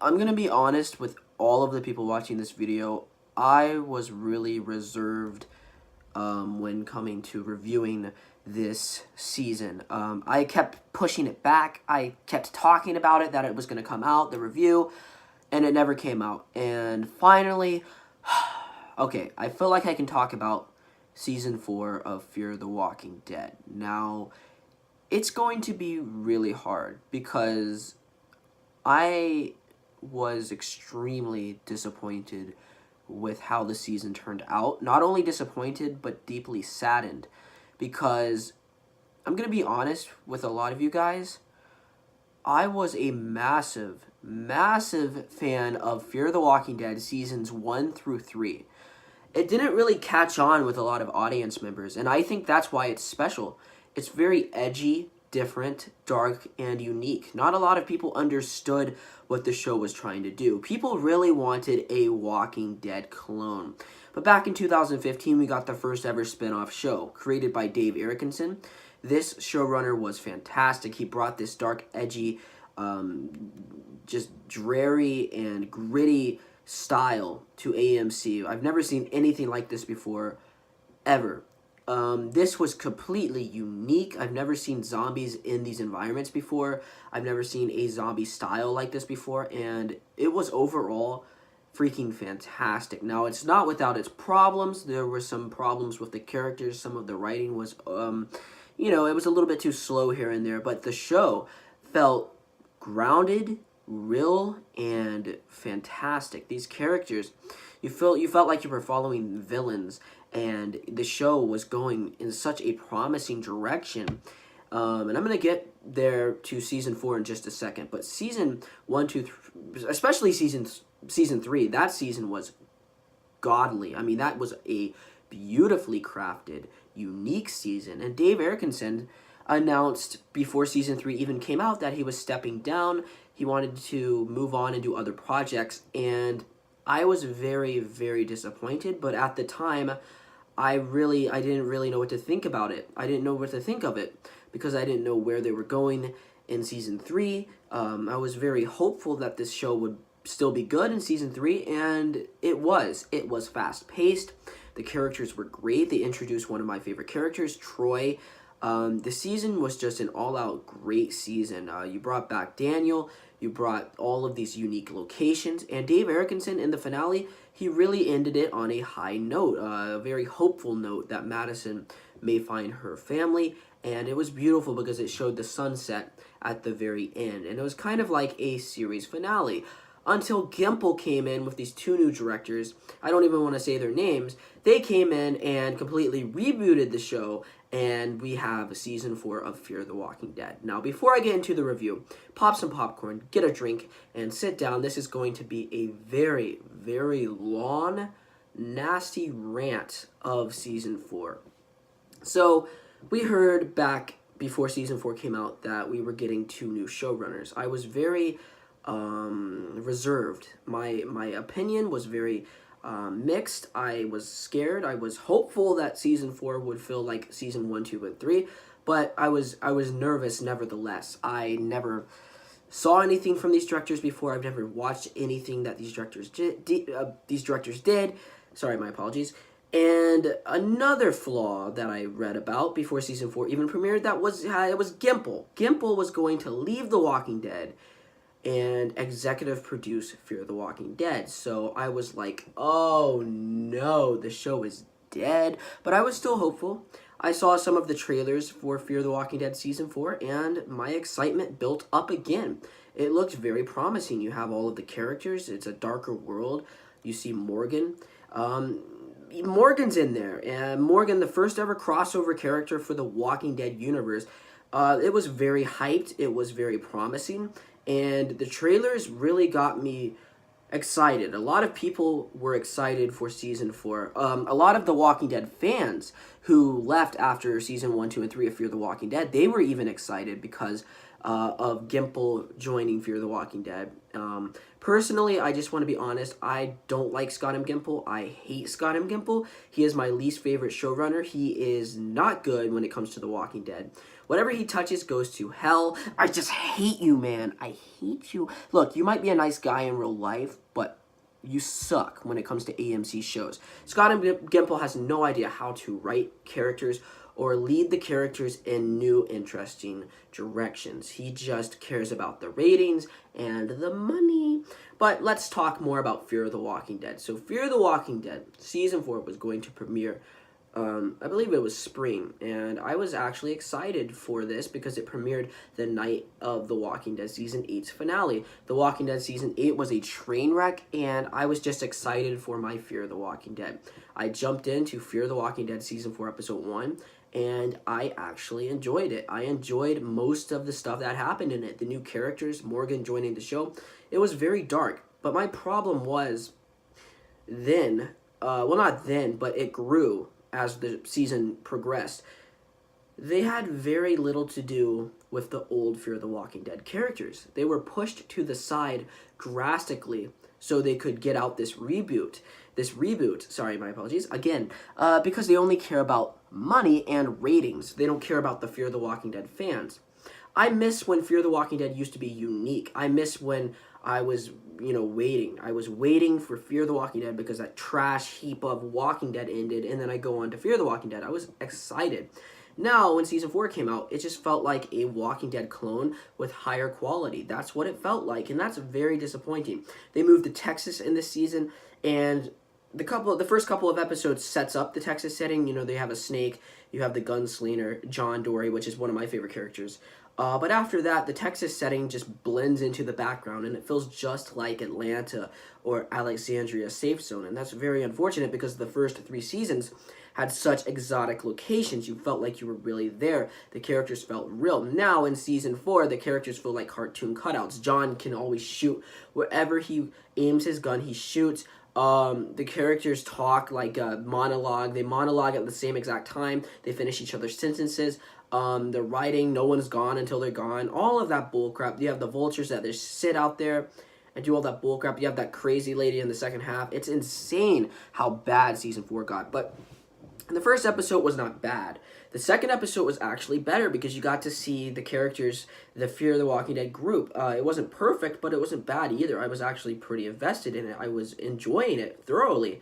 I'm gonna be honest with all of the people watching this video. I was really reserved when coming to reviewing this season. I kept pushing it back. I kept talking about it, that it was gonna come out, the review, and it never came out. And finally, okay, I feel like I can talk about season 4 of Fear the Walking Dead. Now, it's going to be really hard because I was extremely disappointed with how the season turned out. Not only disappointed, but deeply saddened. Because I'm going to be honest with a lot of you guys. I was a massive, massive fan of Fear the Walking Dead seasons 1 through 3. It didn't really catch on with a lot of audience members, and I think that's why it's special. It's very edgy, different, dark, and unique. Not a lot of people understood what the show was trying to do. People really wanted a Walking Dead clone. But back in 2015, we got the first ever spin-off show, created by Dave Erickson. This showrunner was fantastic. He brought this dark, edgy, just dreary and gritty style to AMC. I've never seen anything like this before, ever. This was completely unique. I've never seen zombies in these environments before. I've never seen a zombie style like this before, and it was overall freaking fantastic. Now, it's not without its problems. There were some problems with the characters. Some of the writing was, it was a little bit too slow here and there, but the show felt grounded, real, and fantastic. These characters, you felt like you were following villains, and the show was going in such a promising direction. And I'm going to get there to season 4 in just a second, but season 1, 2, 3, especially season 3, that season was godly. I mean, that was a beautifully crafted, unique season. And Dave Erickson announced before season 3 even came out that he was stepping down. He wanted to move on and do other projects, and I was very, very disappointed. But at the time, I didn't really know what to think about it. I didn't know what to think of it because I didn't know where they were going in season 3. I was very hopeful that this show would still be good in season 3, and it was. It was fast-paced. The characters were great. They introduced one of my favorite characters, Troy. The season was just an all-out great season. You brought back Daniel. You brought all of these unique locations. And Dave Erickson, in the finale, he really ended it on a high note, a very hopeful note that Madison may find her family. And it was beautiful because it showed the sunset at the very end. And it was kind of like a series finale. Until Gimple came in with these 2 new directors. I don't even want to say their names. They came in and completely rebooted the show, and we have season 4 of Fear the Walking Dead. Now, before I get into the review, pop some popcorn, get a drink, and sit down. This is going to be a very, very long, nasty rant of season 4. So, we heard back before season 4 came out that we were getting 2 new showrunners. I was very reserved. My opinion was very mixed. I was scared. I was hopeful that season 4 would feel like season 1, 2, and 3, but I was nervous nevertheless. I never saw anything from these directors before. I've never watched anything that these directors did. Sorry, my apologies. And another flaw that I read about before season 4 even premiered, it was Gimple. Gimple was going to leave The Walking Dead and executive produce Fear the Walking Dead. So I was like, oh no, the show is dead. But I was still hopeful. I saw some of the trailers for Fear the Walking Dead Season 4, and my excitement built up again. It looked very promising. You have all of the characters. It's a darker world. You see Morgan. Morgan's in there. And Morgan, the first ever crossover character for the Walking Dead universe. It was very hyped. It was very promising. And the trailers really got me excited. A lot of people were excited for season 4. A lot of the Walking Dead fans who left after season 1, 2, and 3 of Fear the Walking Dead, they were even excited because of Gimple joining Fear the Walking Dead. Personally, I just want to be honest, I don't like Scott M. Gimple. I hate Scott M. Gimple. He is my least favorite showrunner. He is not good when it comes to The Walking Dead. Whatever he touches goes to hell. I just hate you, man. I hate you. Look, you might be a nice guy in real life, but you suck when it comes to AMC shows. Scott M. Gimple has no idea how to write characters or lead the characters in new, interesting directions. He just cares about the ratings and the money. But let's talk more about Fear the Walking Dead. So Fear the Walking Dead, Season 4 was going to premiere, I believe it was spring, and I was actually excited for this because it premiered the night of The Walking Dead Season 8's finale. The Walking Dead Season 8 was a train wreck, and I was just excited for my Fear the Walking Dead. I jumped into Fear the Walking Dead Season 4, Episode 1, and I actually enjoyed it. I enjoyed most of the stuff that happened in it. The new characters, Morgan joining the show. It was very dark, but my problem was then, well, not then, but it grew as the season progressed. They had very little to do with the old Fear the Walking Dead characters. They were pushed to the side drastically so they could get out this reboot, sorry, my apologies, again, because they only care about money and ratings. They don't care about the Fear the Walking Dead fans. I miss when Fear the Walking Dead used to be unique. I miss when I was, waiting. I was waiting for Fear the Walking Dead because that trash heap of Walking Dead ended, and then I go on to Fear the Walking Dead. I was excited. Now, when Season 4 came out, it just felt like a Walking Dead clone with higher quality. That's what it felt like, and that's very disappointing. They moved to Texas in this season, and the first couple of episodes sets up the Texas setting. They have a snake, you have the gunslinger, John Dory, which is one of my favorite characters. But after that, the Texas setting just blends into the background, and it feels just like Atlanta or Alexandria Safe Zone, and that's very unfortunate because the first 3 seasons had such exotic locations. You felt like you were really there. The characters felt real. Now, in Season 4, the characters feel like cartoon cutouts. John can always shoot. Wherever he aims his gun, he shoots. The characters talk like a monologue. They monologue at the same exact time. They finish each other's sentences. The writing, no one's gone until they're gone. All of that bullcrap. You have the vultures that just sit out there and do all that bullcrap. You have that crazy lady in the second half. It's insane how bad Season 4 got. But the first episode was not bad. The second episode was actually better because you got to see the characters, the Fear the Walking Dead group. It wasn't perfect, but it wasn't bad either. I was actually pretty invested in it. I was enjoying it thoroughly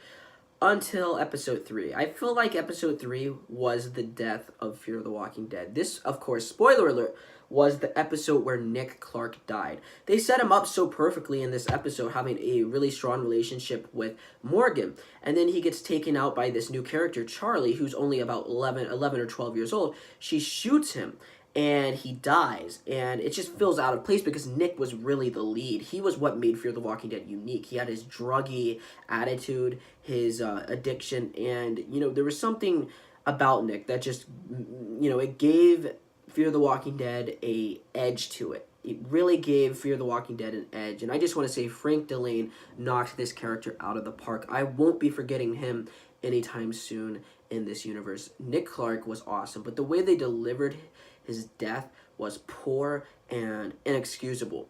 until episode 3. I feel like episode 3 was the death of Fear the Walking Dead. This, of course, spoiler alert, was the episode where Nick Clark died. They set him up so perfectly in this episode, having a really strong relationship with Morgan. And then he gets taken out by this new character, Charlie, who's only about 11 or 12 years old. She shoots him, and he dies. And it just feels out of place because Nick was really the lead. He was what made Fear the Walking Dead unique. He had his druggy attitude, his addiction, and, there was something about Nick that just, it gave Fear the Walking Dead a edge to it. It really gave Fear the Walking Dead an edge. And I just want to say Frank Delane knocked this character out of the park. I won't be forgetting him anytime soon in this universe. Nick Clark was awesome, but the way they delivered his death was poor and inexcusable.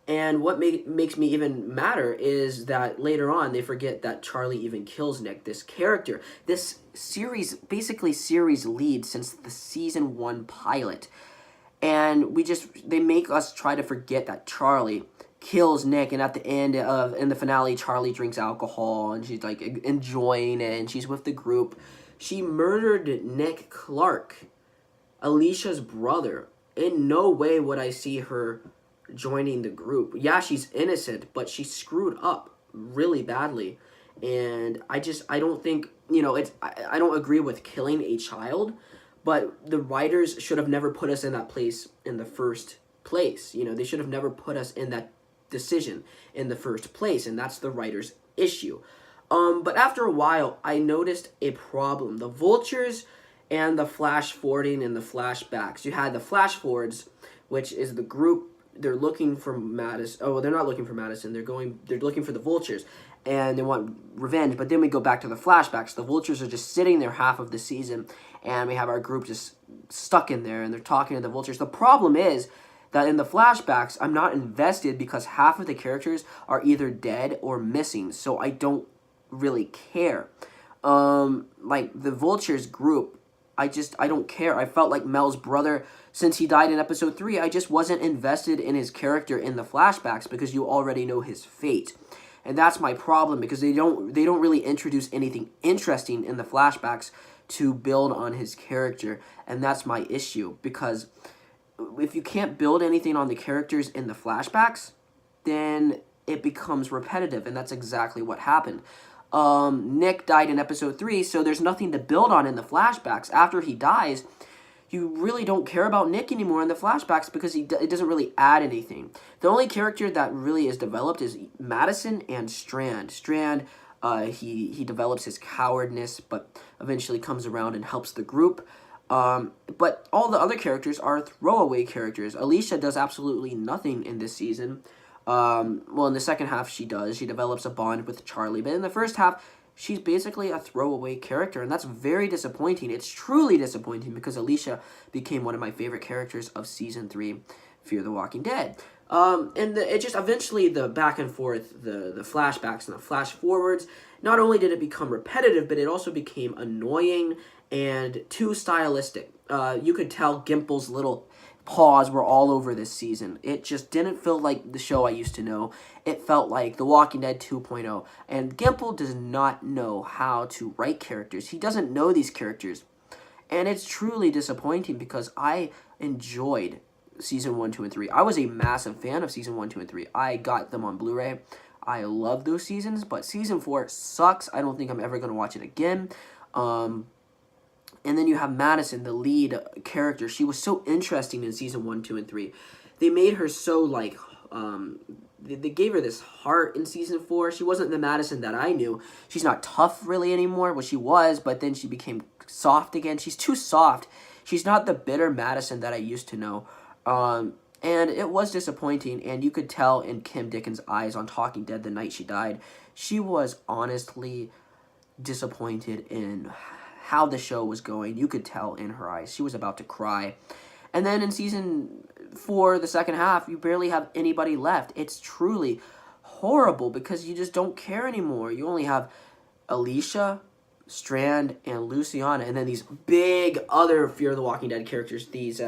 And what makes me even madder is that later on they forget that Charlie even kills Nick, this character. This series, basically series lead since the season 1 pilot. And they make us try to forget that Charlie kills Nick, and at the end in the finale, Charlie drinks alcohol and she's like enjoying it and she's with the group. She murdered Nick Clark, Alicia's brother. In no way would I see her joining the group. Yeah, she's innocent, but she screwed up really badly. And I don't think, I don't agree with killing a child, but the writers should have never put us in that place in the first place. They should have never put us in that decision in the first place, and that's the writer's issue. But after a while, I noticed a problem. The vultures and the flash forwarding and the flashbacks. You had the flash forwards, which is the group. They're looking for Madison. Oh, they're not looking for Madison. They're looking for the vultures. and they want revenge. But then we go back to the flashbacks. The Vultures are just sitting there half of the season, and we have our group just stuck in there, and they're talking to the Vultures. The problem is that in the flashbacks, I'm not invested because half of the characters are either dead or missing, so I don't really care. Like the Vultures group, I don't care. I felt like Mel's brother, since he died in episode 3, I just wasn't invested in his character in the flashbacks because you already know his fate. And that's my problem, because they don't really introduce anything interesting in the flashbacks to build on his character. And that's my issue, because if you can't build anything on the characters in the flashbacks, then it becomes repetitive, and that's exactly what happened. Nick died in episode 3, so there's nothing to build on in the flashbacks. After he dies, you really don't care about Nick anymore in the flashbacks because it doesn't really add anything. The only character that really is developed is Madison and Strand. Strand, he develops his cowardness, but eventually comes around and helps the group. But all the other characters are throwaway characters. Alicia does absolutely nothing in this season. Well, in the second half, she does. She develops a bond with Charlie. But in the first half, she's basically a throwaway character, and that's very disappointing. It's truly disappointing because Alicia became one of my favorite characters of Season 3, Fear the Walking Dead. It just eventually, the back and forth, the flashbacks and the flash forwards, not only did it become repetitive, but it also became annoying and too stylistic. You could tell Gimple's little paws were all over this season. It just didn't feel like the show I used to know. It felt like The Walking Dead 2.0. And Gimple does not know how to write characters. He doesn't know these characters. And it's truly disappointing because I enjoyed Season 1, 2, and 3. I was a massive fan of Season 1, 2, and 3. I got them on Blu-ray. I love those seasons, but Season 4 sucks. I don't think I'm ever going to watch it again. And then you have Madison, the lead character. She was so interesting in Season 1, 2, and 3. They made her so, like, they gave her this heart in Season 4. She wasn't the Madison that I knew. She's not tough, really, anymore. Well, she was, but then she became soft again. She's too soft. She's not the bitter Madison that I used to know. And it was disappointing, and you could tell in Kim Dickens' eyes on Talking Dead the night she died. She was honestly disappointed in how the show was going. You could tell in her eyes. She was about to cry. And then in Season 4, the second half, you barely have anybody left. It's truly horrible because you just don't care anymore. You only have Alicia, Strand, and Luciana, and then these big other Fear the Walking Dead characters, these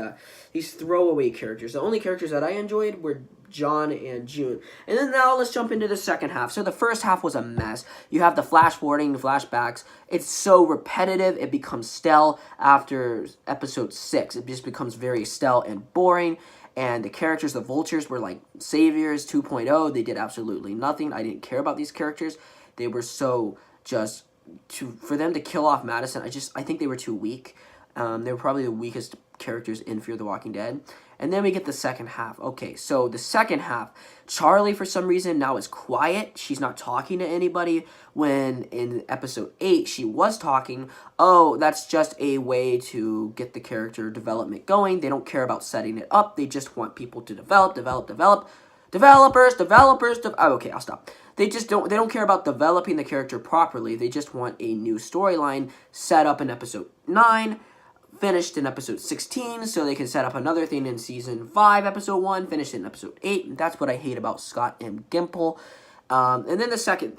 throwaway characters. The only characters that I enjoyed were John and June. And then now let's jump into the second half. So the first half was a mess. You have the flash forwarding, the flashbacks. It's so repetitive, it becomes stale after episode 6. It just becomes very stale and boring. And the characters, the Vultures, were like saviors 2.0. They did absolutely nothing. I didn't care about these characters. They were so just... for them to kill off Madison, I think they were too weak. They were probably the weakest characters in Fear the Walking Dead. And then we get the second half. Okay, so the second half, Charlie, for some reason, now is quiet. She's not talking to anybody, when in episode 8, she was talking. Oh, that's just a way to get the character development going. They don't care about setting it up. They just want people to develop. Developers. Oh, okay, I'll stop. They don't care about developing the character properly. They just want a new storyline set up in episode 9, finished in episode 16, so they can set up another thing in season 5, episode 1, finished in episode 8. And that's what I hate about Scott and Gimple. And then the second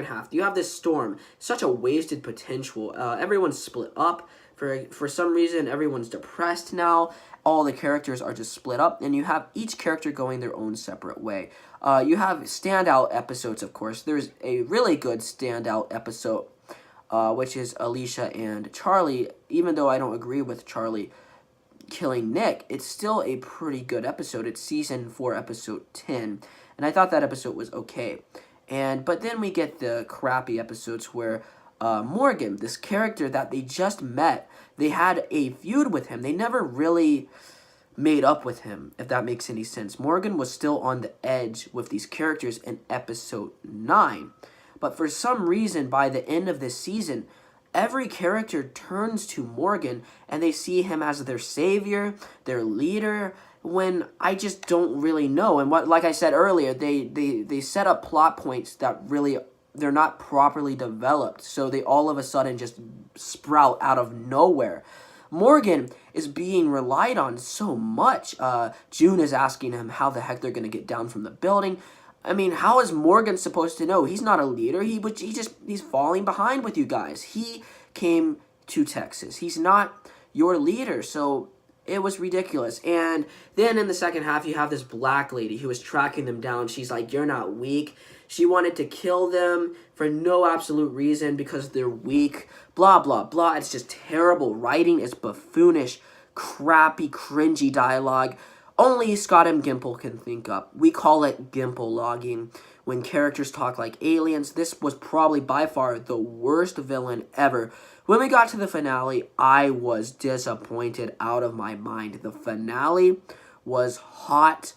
half, you have this storm. Such a wasted potential. Everyone's split up. For some reason, everyone's depressed now. All the characters are just split up, and you have each character going their own separate way. You have standout episodes, of course. There's a really good standout episode, which is Alicia and Charlie. Even though I don't agree with Charlie killing Nick, it's still a pretty good episode. It's season 4, episode 10, and I thought that episode was okay. But then we get the crappy episodes where Morgan, this character that they just met, they had a feud with him. They never really made up with him, if that makes any sense. Morgan was still on the edge with these characters in episode 9. But for some reason, by the end of this season, every character turns to Morgan, and they see him as their savior, their leader, when I just don't really know. And like I said earlier, they set up plot points that really they're not properly developed, so they all of a sudden just sprout out of nowhere. Morgan is being relied on so much. June is asking him how the heck they're going to get down from the building. I mean, how is Morgan supposed to know? He's not a leader. He's falling behind with you guys. He came to Texas. He's not your leader, so it was ridiculous. And then in the second half, you have this black lady who was tracking them down. She's like, "You're not weak." She wanted to kill them for no absolute reason because they're weak. Blah, blah, blah. It's just terrible writing. It's buffoonish, crappy, cringy dialogue. Only Scott M. Gimple can think up. We call it Gimple logging. When characters talk like aliens, this was probably by far the worst villain ever. When we got to the finale, I was disappointed out of my mind. The finale was hot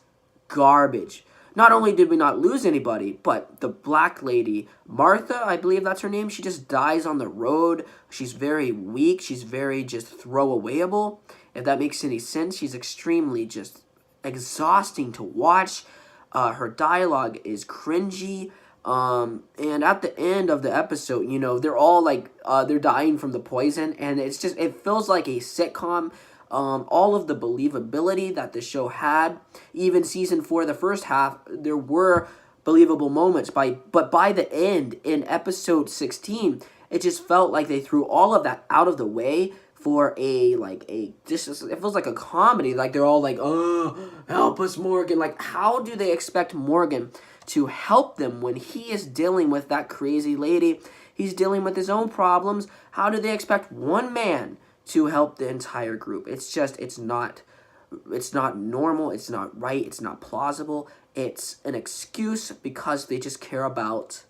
garbage. Not only did we not lose anybody, but the black lady, Martha, I believe that's her name, she just dies on the road. She's very weak. She's very just throwawayable. If that makes any sense, she's extremely just exhausting to watch. Her dialogue is cringy. And at the end of the episode, you know, they're all like, they're dying from the poison. And it's just, it feels like a sitcom. All of the believability that the show had, even season 4, the first half, there were believable moments. But by the end, in episode 16, it just felt like they threw all of that out of the way for it feels like a comedy. Like they're all like, "Oh, help us, Morgan." Like, how do they expect Morgan to help them when he is dealing with that crazy lady? He's dealing with his own problems. How do they expect one man to help the entire group? It's not normal, it's not right, it's not plausible. It's an excuse because they just care about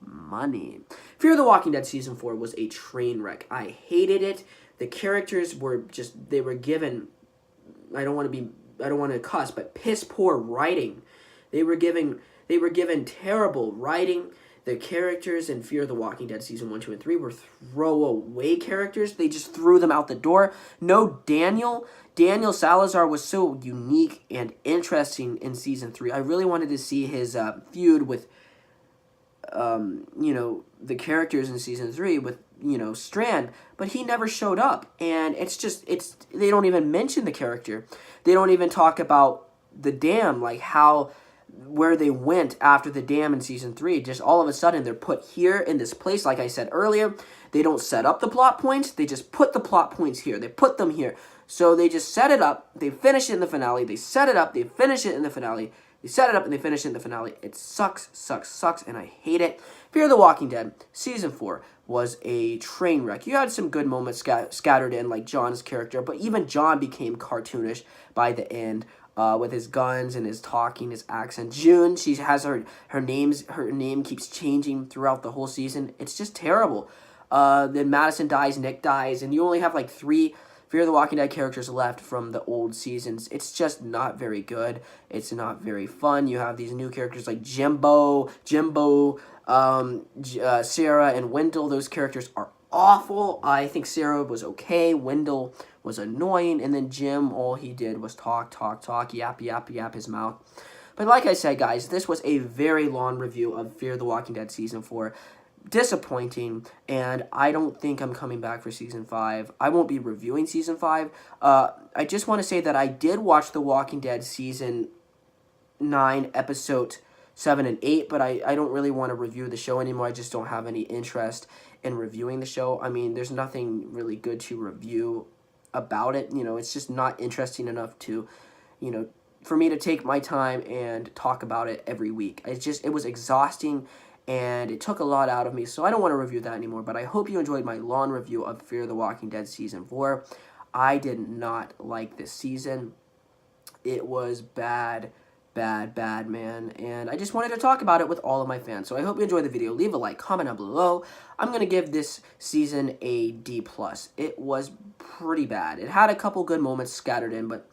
money. Fear the Walking Dead Season 4 was a train wreck. I hated it. The characters were just, they were given, I don't want to cuss, but piss poor writing. They were given terrible writing. The characters in Fear the Walking Dead Season 1, 2, and 3 were throwaway characters. They just threw them out the door. No Daniel. Daniel Salazar was so unique and interesting in Season 3. I really wanted to see his feud with, the characters in Season 3 with, Strand. But he never showed up. And they don't even mention the character. They don't even talk about the dam, like where they went after the dam in Season 3. Just all of a sudden, they're put here in this place. Like I said earlier, they don't set up the plot points. They just put the plot points here. They put them here. So they just set it up. They finish it in the finale. They set it up. They finish it in the finale. They set it up and they finish it in the finale. It sucks, sucks, sucks, and I hate it. Fear the Walking Dead Season 4 was a train wreck. You had some good moments scattered in, like John's character, but even John became cartoonish by the end. With his guns and his talking, his accent. June, she has her name keeps changing throughout the whole season. It's just terrible. Then Madison dies, Nick dies, and you only have like 3 Fear the Walking Dead characters left from the old seasons. It's just not very good. It's not very fun. You have these new characters like Jimbo, Sarah, and Wendell. Those characters are awful. I think Sarah was okay. Wendell was annoying, and then Jim, all he did was talk, yap his mouth. But like I said, guys, this was a very long review of Fear the Walking Dead Season 4. Disappointing, and I don't think I'm coming back for Season 5. I won't be reviewing Season 5. I just want to say that I did watch The Walking Dead Season 9, Episode 7 and 8, but I don't really want to review the show anymore. I just don't have any interest in reviewing the show. I mean, there's nothing really good to review about it. It's just not interesting enough to, for me to take my time and talk about it every week. It was exhausting, and it took a lot out of me, so I don't want to review that anymore. But I hope you enjoyed my long review of Fear the Walking Dead Season 4. I did not like this season. It was bad, man, and I just wanted to talk about it with all of my fans. So I hope you enjoyed the video. Leave a like, comment down below. I'm going to give this season a D+. It was pretty bad. It had a couple good moments scattered in, but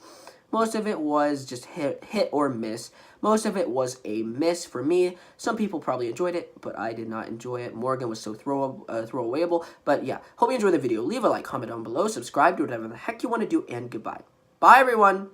most of it was just hit or miss. Most of it was a miss for me. Some people probably enjoyed it, but I did not enjoy it. Morgan was so throwawayable. But yeah, hope you enjoyed the video. Leave a like, comment down below, subscribe, do whatever the heck you want to do, and goodbye. Bye, everyone!